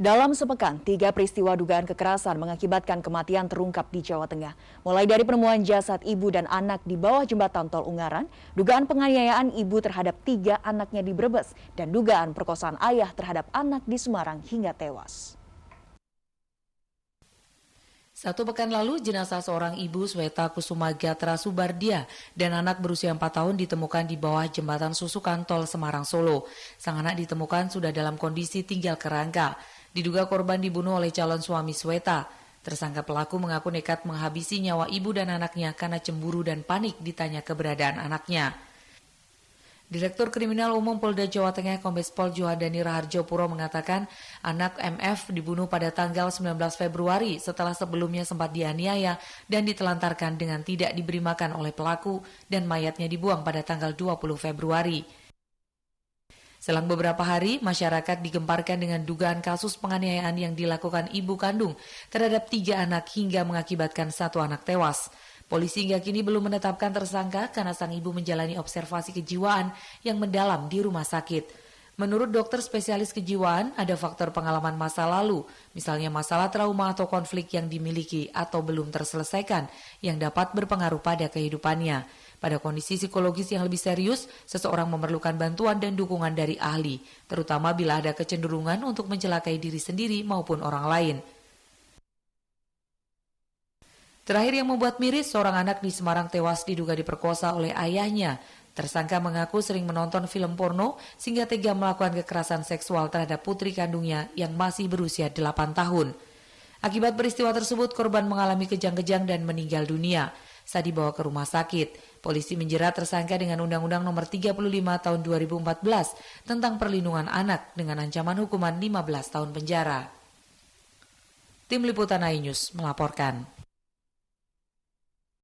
Dalam sepekan, 3 peristiwa dugaan kekerasan mengakibatkan kematian terungkap di Jawa Tengah. Mulai dari penemuan jasad ibu dan anak di bawah jembatan tol Ungaran, dugaan penganiayaan ibu terhadap 3 anaknya di Brebes, dan dugaan perkosaan ayah terhadap anak di Semarang hingga tewas. Satu pekan lalu, jenazah seorang ibu Sweta Kusuma Gatra Subardia dan anak berusia 4 tahun ditemukan di bawah jembatan Susukan Tol Semarang Solo. Sang anak ditemukan sudah dalam kondisi tinggal kerangka. Diduga korban dibunuh oleh calon suami Sweta. Tersangka pelaku mengaku nekat menghabisi nyawa ibu dan anaknya karena cemburu dan panik ditanya keberadaan anaknya. Direktur Kriminal Umum Polda Jawa Tengah Kombes Pol Johandani Raharjo Puro mengatakan anak MF dibunuh pada tanggal 19 Februari setelah sebelumnya sempat dianiaya dan ditelantarkan dengan tidak diberi makan oleh pelaku dan mayatnya dibuang pada tanggal 20 Februari. Selang beberapa hari, masyarakat digemparkan dengan dugaan kasus penganiayaan yang dilakukan ibu kandung terhadap 3 anak hingga mengakibatkan 1 anak tewas. Polisi hingga kini belum menetapkan tersangka karena sang ibu menjalani observasi kejiwaan yang mendalam di rumah sakit. Menurut dokter spesialis kejiwaan, ada faktor pengalaman masa lalu, misalnya masalah trauma atau konflik yang dimiliki atau belum terselesaikan yang dapat berpengaruh pada kehidupannya. Pada kondisi psikologis yang lebih serius, seseorang memerlukan bantuan dan dukungan dari ahli, terutama bila ada kecenderungan untuk mencelakai diri sendiri maupun orang lain. Terakhir yang membuat miris, seorang anak di Semarang tewas diduga diperkosa oleh ayahnya. Tersangka mengaku sering menonton film porno sehingga tega melakukan kekerasan seksual terhadap putri kandungnya yang masih berusia 8 tahun. Akibat peristiwa tersebut, korban mengalami kejang-kejang dan meninggal dunia. Saat dibawa ke rumah sakit, polisi menjerat tersangka dengan Undang-Undang Nomor 35 Tahun 2014 tentang perlindungan anak dengan ancaman hukuman 15 tahun penjara. Tim Liputan iNews melaporkan.